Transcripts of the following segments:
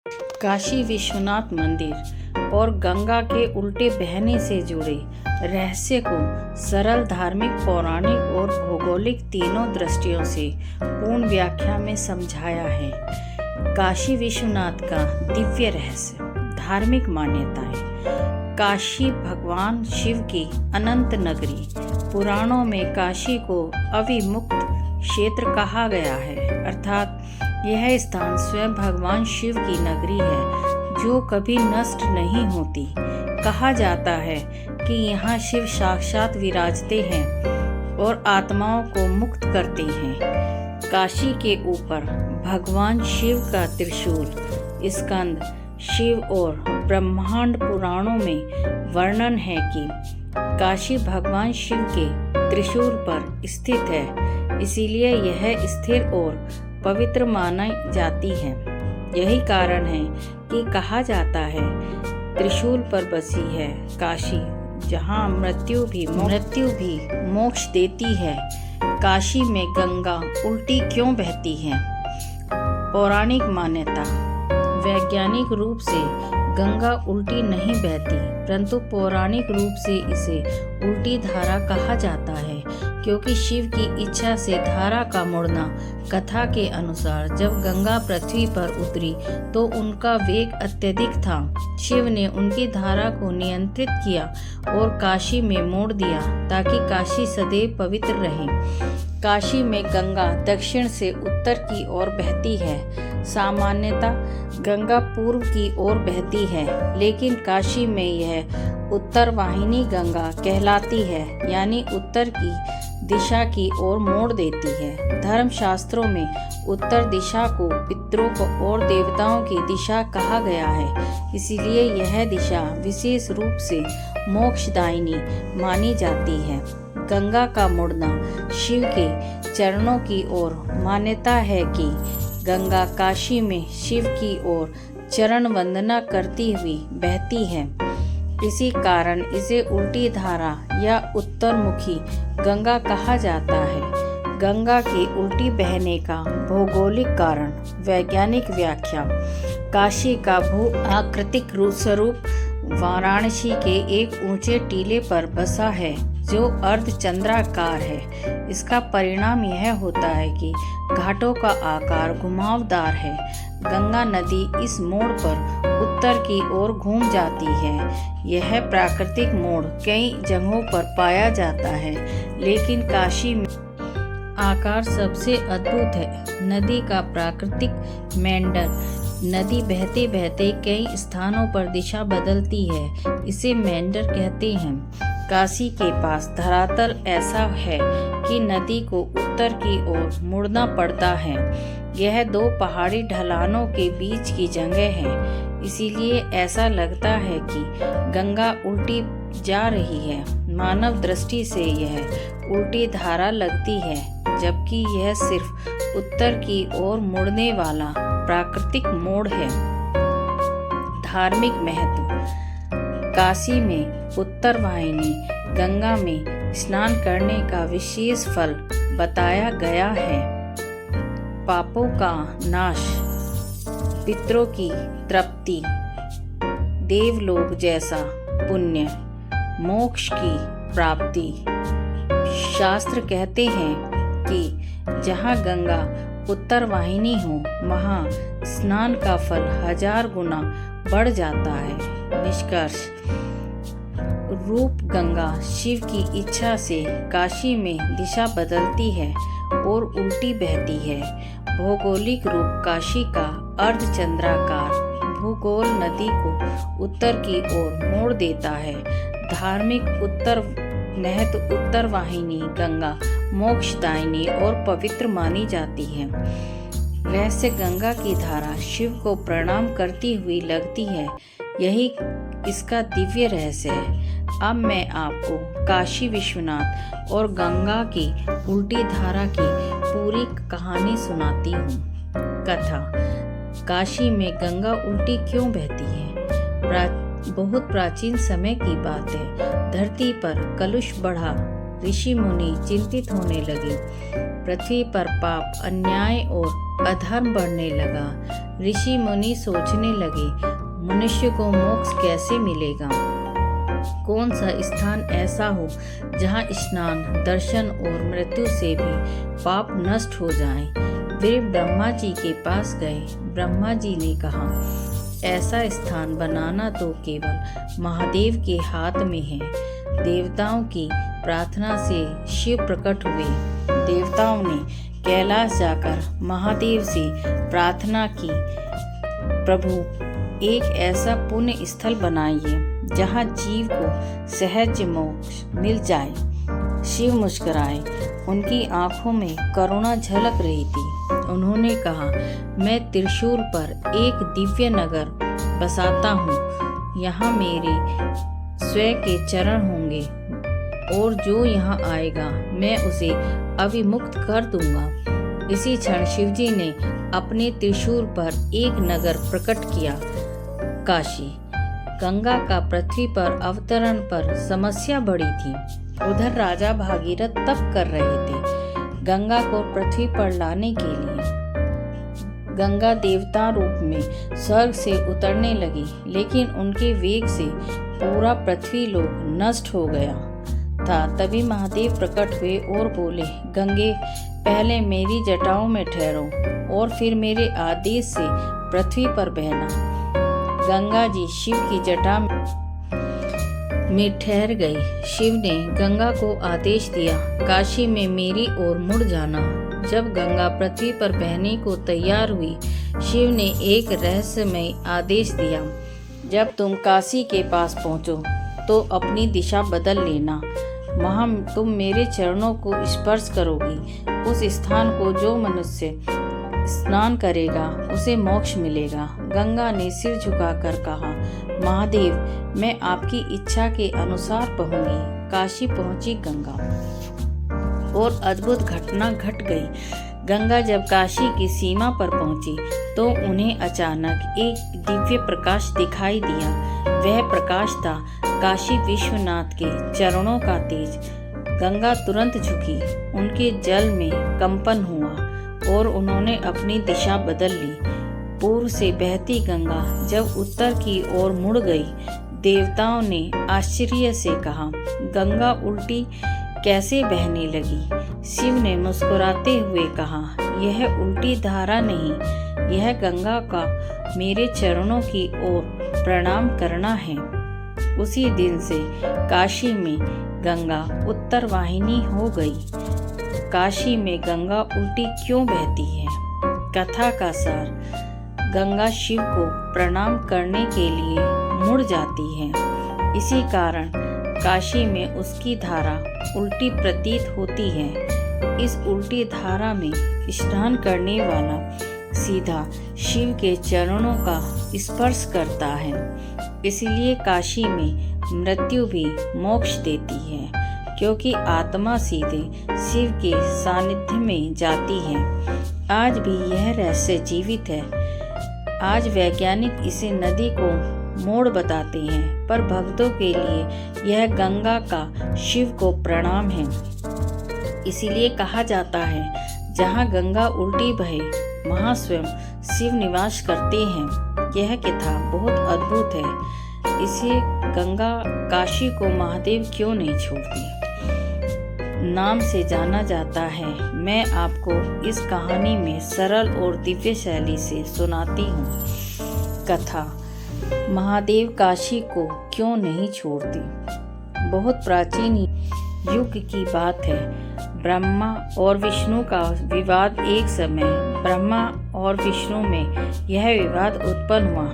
काशी विश्वनाथ मंदिर और गंगा के उल्टे बहने से जुड़े रहस्य को सरल धार्मिक, पौराणिक और भौगोलिक तीनों दृष्टियों से पूर्ण व्याख्या में समझाया है। काशी विश्वनाथ का दिव्य रहस्य। धार्मिक मान्यताएं। काशी भगवान शिव की अनंत नगरी। पुराणों में काशी को अविमुक्त क्षेत्र कहा गया है, अर्थात यह स्थान स्वयं भगवान शिव की नगरी है जो कभी नष्ट नहीं होती। कहा जाता है कि यहाँ शिव साक्षात विराजते हैं और आत्माओं को मुक्त करते हैं। काशी के ऊपर भगवान शिव का त्रिशूल। स्कंद शिव और ब्रह्मांड पुराणों में वर्णन है कि काशी भगवान शिव के त्रिशूल पर स्थित है, इसीलिए यह स्थिर और पवित्र मानी जाती है। यही कारण है कि कहा जाता है त्रिशूल पर बसी है काशी, जहाँ मृत्यु भी मोक्ष देती है। काशी में गंगा उल्टी क्यों बहती है? पौराणिक मान्यता। वैज्ञानिक रूप से गंगा उल्टी नहीं बहती, परंतु पौराणिक रूप से इसे उल्टी धारा कहा जाता है, क्योंकि शिव की इच्छा से धारा का मुड़ना। कथा के अनुसार जब गंगा पृथ्वी पर उतरी तो उनका वेग अत्यधिक था। शिव ने उनकी धारा को नियंत्रित किया और काशी में मोड़ दिया ताकि काशी सदैव पवित्र रहे। काशी में गंगा दक्षिण से उत्तर की ओर बहती है। सामान्यतः गंगा पूर्व की ओर बहती है, लेकिन काशी में यह उत्तर वाहिनी गंगा कहलाती है, यानी उत्तर की दिशा की ओर मोड़ देती है। धर्मशास्त्रों में उत्तर दिशा को पितरों और देवताओं की दिशा कहा गया है, इसीलिए यह दिशा विशेष रूप से मोक्षदायिनी मानी जाती है। गंगा का मुड़ना शिव के चरणों की ओर। मान्यता है कि गंगा काशी में शिव की ओर चरण वंदना करती हुई बहती है। इसी कारण इसे उल्टी धारा या उत्तरमुखी गंगा कहा जाता है। गंगा के उल्टी बहने का भौगोलिक कारण। वैज्ञानिक व्याख्या। काशी का भू आकृतिक स्वरूप वाराणसी के एक ऊंचे टीले पर बसा है जो अर्धचंद्राकार है। इसका परिणाम यह होता है कि घाटों का आकार घुमावदार है। गंगा नदी इस मोड़ पर उत्तर की ओर घूम जाती है। यह प्राकृतिक मोड़ कई जगहों पर पाया जाता है, लेकिन काशी में आकार सबसे अद्भुत है। नदी का प्राकृतिक मेंडर। नदी बहते बहते कई स्थानों पर दिशा बदलती है, इसे मेंडर कहते हैं। काशी के पास धरातल ऐसा है कि नदी को उत्तर की ओर मुड़ना पड़ता है। यह दो पहाड़ी ढलानों के बीच की जगह है, इसीलिए ऐसा लगता है कि गंगा उल्टी जा रही है। मानव दृष्टि से यह उल्टी धारा लगती है, जबकि यह सिर्फ उत्तर की ओर मुड़ने वाला प्राकृतिक मोड़ है। धार्मिक महत्व। काशी में उत्तर वाहिनी गंगा में स्नान करने का विशेष फल बताया गया है। पापों का नाश, पितरों की तृप्ति, देवलोक जैसा पुण्य, मोक्ष की प्राप्ति। शास्त्र कहते हैं कि जहाँ गंगा उत्तर वाहिनी हो, वहाँ स्नान का फल 1000 गुना बढ़ जाता है। निष्कर्ष। रूप गंगा शिव की इच्छा से काशी में दिशा बदलती है और उल्टी बहती है। भौगोलिक रूप काशी का अर्धचंद्राकार भूगोल नदी को उत्तर की ओर मोड़ देता है। धार्मिक महत्व। उत्तर वाहिनी गंगा मोक्षदायिनी और पवित्र मानी जाती है। रहस्य। गंगा की धारा शिव को प्रणाम करती हुई लगती है, यही इसका दिव्य रहस्य है। अब मैं आपको काशी विश्वनाथ और गंगा की उल्टी धारा की पूरी कहानी सुनाती हूँ। कथा। काशी में गंगा उल्टी क्यों बहती है? बहुत प्राचीन समय की बात है। धरती पर कलुष बढ़ा। ऋषि मुनि चिंतित होने लगे। पृथ्वी पर पाप, अन्याय और अधर्म बढ़ने लगा। ऋषि मुनि सोचने लगे, मनुष्य को मोक्ष कैसे मिलेगा? कौन सा स्थान ऐसा हो जहाँ स्नान, दर्शन और मृत्यु से भी पाप नष्ट हो जाए? वे ब्रह्मा जी के पास गए। ब्रह्मा जी ने कहा, ऐसा स्थान बनाना तो केवल महादेव के हाथ में है। देवताओं की प्रार्थना से शिव प्रकट हुए। देवताओं ने कैलाश जाकर महादेव से प्रार्थना की, प्रभु एक ऐसा पुण्य स्थल बनाइए जहाँ जीव को सहज मोक्ष मिल जाए। शिव मुस्कुराए। उनकी आंखों में करुणा झलक रही थी। उन्होंने कहा, मैं त्रिशूल पर एक दिव्य नगर बसाता हूँ। यहाँ मेरे स्वयं के चरण होंगे और जो यहाँ आएगा मैं उसे अविमुक्त कर दूंगा। इसी क्षण शिवजी ने अपने त्रिशूल पर एक नगर प्रकट किया, काशी। गंगा का पृथ्वी पर अवतरण पर समस्या बढ़ी थी। उधर राजा भागीरथ तप कर रहे थे गंगा को पृथ्वी पर लाने के लिए। गंगा देवता रूप में स्वर्ग से उतरने लगी, लेकिन उनके वेग से पूरा पृथ्वी लोक नष्ट हो गया था। तभी महादेव प्रकट हुए और बोले, गंगे पहले मेरी जटाओं में ठहरो और फिर मेरे आदेश से पृथ्वी पर बहना। गंगा जी शिव की जटा में ठहर गई। शिव ने गंगा को आदेश दिया, काशी में मेरी ओर मुड़ जाना। जब गंगा पृथ्वी पर बहने को तैयार हुई, शिव ने एक रहस्यमय आदेश दिया, जब तुम काशी के पास पहुंचो तो अपनी दिशा बदल लेना। वहां तुम मेरे चरणों को स्पर्श करोगी। उस स्थान को जो मनुष्य स्नान करेगा उसे मोक्ष मिलेगा। गंगा ने सिर झुकाकर कहा, महादेव मैं आपकी इच्छा के अनुसार पहुंची। काशी पहुंची गंगा और अद्भुत घटना घट गई। गंगा जब काशी की सीमा पर पहुंची तो उन्हें अचानक एक दिव्य प्रकाश दिखाई दिया। वह प्रकाश था काशी विश्वनाथ के चरणों का तेज। गंगा तुरंत झुकी, उनके जल में कंपन हुआ और उन्होंने अपनी दिशा बदल ली। पूर्व से बहती गंगा जब उत्तर की ओर मुड़ गई, देवताओं ने आश्चर्य से कहा, गंगा उल्टी कैसे बहने लगी? शिव ने मुस्कुराते हुए कहा, यह उल्टी धारा नहीं, यह गंगा का मेरे चरणों की ओर प्रणाम करना है। उसी दिन से काशी में गंगा उत्तर वाहिनी हो गई। काशी में गंगा उल्टी क्यों बहती है? कथा का सार, गंगा शिव को प्रणाम करने के लिए मुड़ जाती है। इसी कारण काशी में उसकी धारा उल्टी प्रतीत होती है। इस उल्टी धारा में स्नान करने वाला सीधा शिव के चरणों का स्पर्श करता है। इसलिए काशी में मृत्यु भी मोक्ष देती है, क्योंकि आत्मा सीधे शिव के सानिध्य में जाती है। आज भी यह रहस्य जीवित है। आज वैज्ञानिक इसे नदी को मोड़ बताते हैं, पर भक्तों के लिए यह गंगा का शिव को प्रणाम है। इसीलिए कहा जाता है, जहाँ गंगा उल्टी बहे वहाँ स्वयं शिव निवास करते हैं। यह कथा बहुत अद्भुत है। इसे गंगा काशी को महादेव क्यों नहीं छोड़ती नाम से जाना जाता है। मैं आपको इस कहानी में सरल और दिव्य शैली से सुनाती हूँ। कथा, महादेव काशी को क्यों नहीं छोड़ते। बहुत प्राचीन युग की बात है। ब्रह्मा और विष्णु का विवाद। एक समय ब्रह्मा और विष्णु में यह विवाद उत्पन्न हुआ,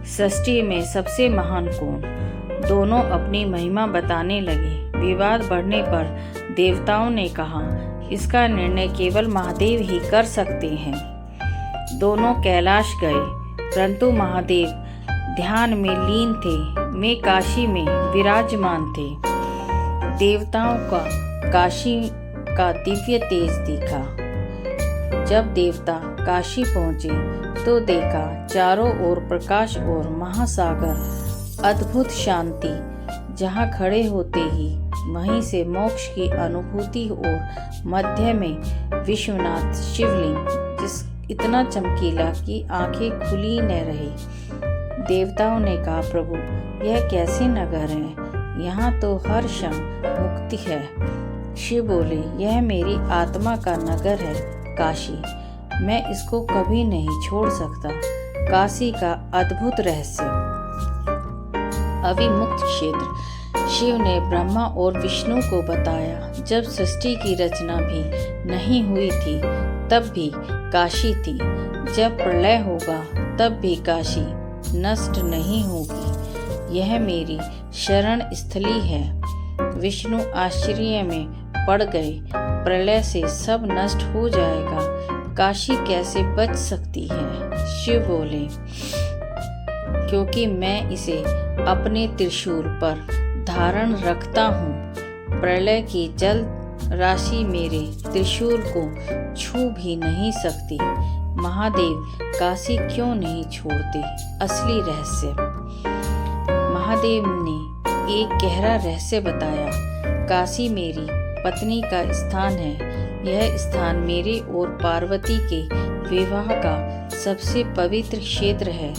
सृष्टि में सबसे महान कौन। दोनों अपनी महिमा बताने लगे। विवाद बढ़ने पर देवताओं ने कहा, इसका निर्णय केवल महादेव ही कर सकते हैं। दोनों कैलाश गए, परंतु महादेव ध्यान में लीन थे। वे काशी में विराजमान थे। देवताओं का काशी का दिव्य तेज दिखा। जब देवता काशी पहुंचे तो देखा चारों ओर प्रकाश और महासागर, अद्भुत शांति। जहां खड़े होते ही वहीं से मोक्ष की अनुभूति और मध्य में विश्वनाथ शिवलिंग, इतना चमकीला कि आंखें खुली न रही। देवताओं ने कहा, प्रभु यह कैसे नगर है? यहाँ तो हर क्षण मुक्ति है। शिव बोले, यह मेरी आत्मा का नगर है काशी। मैं इसको कभी नहीं छोड़ सकता। काशी का अद्भुत रहस्य। अविमुक्त क्षेत्र। शिव ने ब्रह्मा और विष्णु को बताया, जब सृष्टि की रचना भी नहीं हुई थी तब भी काशी थी। जब प्रलय होगा तब भी काशी नष्ट नहीं होगी। यह मेरी शरण स्थली है। विष्णु आश्चर्य में पड़ गए। प्रलय से सब नष्ट हो जाएगा, काशी कैसे बच सकती है? शिव बोले, क्योंकि मैं इसे अपने त्रिशूल पर धारण रखता हूँ। प्रलय की जल राशि मेरे त्रिशूल को छू भी नहीं सकती। महादेव काशी क्यों नहीं छोड़ते? असली रहस्य। महादेव ने एक गहरा रहस्य बताया। काशी मेरी पत्नी का स्थान है। यह स्थान मेरे और पार्वती के विवाह का सबसे पवित्र क्षेत्र है।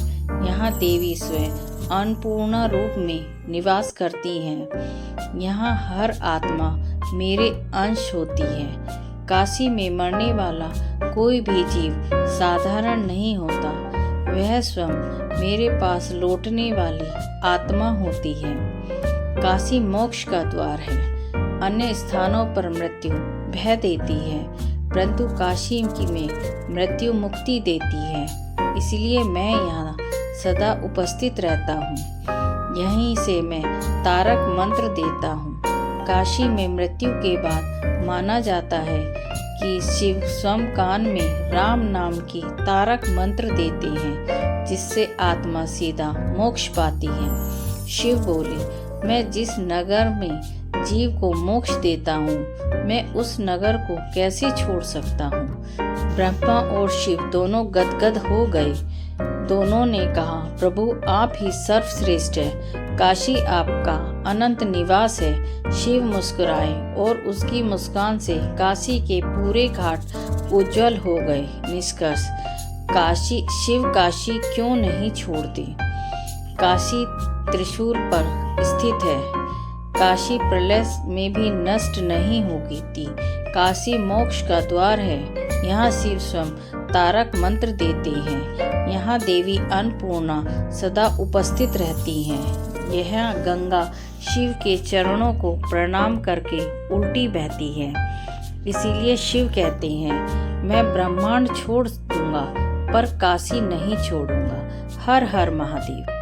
यहाँ देवी स्वयं अन्नपूर्णा रूप में निवास करती हैं। यहाँ हर आत्मा मेरे अंश होती है। काशी में मरने वाला कोई भी जीव साधारण नहीं होता। वह स्वयं मेरे पास लौटने वाली आत्मा होती है। काशी मोक्ष का द्वार है। अन्य स्थानों पर मृत्यु भय देती है, परंतु काशी में मृत्यु मुक्ति देती है। इसलिए मैं यहाँ सदा उपस्थित रहता हूँ। यहीं से मैं तारक मंत्र देता हूँ। काशी में मृत्यु के बाद माना जाता है कि शिव स्वयं कान में राम नाम की तारक मंत्र देते हैं, जिससे आत्मा सीधा मोक्ष पाती है। शिव बोले, मैं जिस नगर में जीव को मोक्ष देता हूँ, मैं उस नगर को कैसे छोड़ सकता हूँ? ब्रह्मा और शिव दोनों गदगद हो गए। दोनों ने कहा, प्रभु आप ही सर्वश्रेष्ठ है। काशी आपका अनंत निवास है। शिव मुस्कुराए और उसकी मुस्कान से काशी के पूरे घाट उज्जवल हो गए। निष्कर्ष, शिव काशी क्यों नहीं छोड़ते? काशी त्रिशूल पर स्थित है। काशी प्रलय में भी नष्ट नहीं होगी थी। काशी मोक्ष का द्वार है। यहाँ शिव स्वयं तारक मंत्र देते हैं। यहाँ देवी अन्नपूर्णा सदा उपस्थित रहती हैं। यह गंगा शिव के चरणों को प्रणाम करके उल्टी बहती है। इसीलिए शिव कहते हैं, मैं ब्रह्मांड छोड़ दूंगा पर काशी नहीं छोड़ूंगा। हर हर महादेव।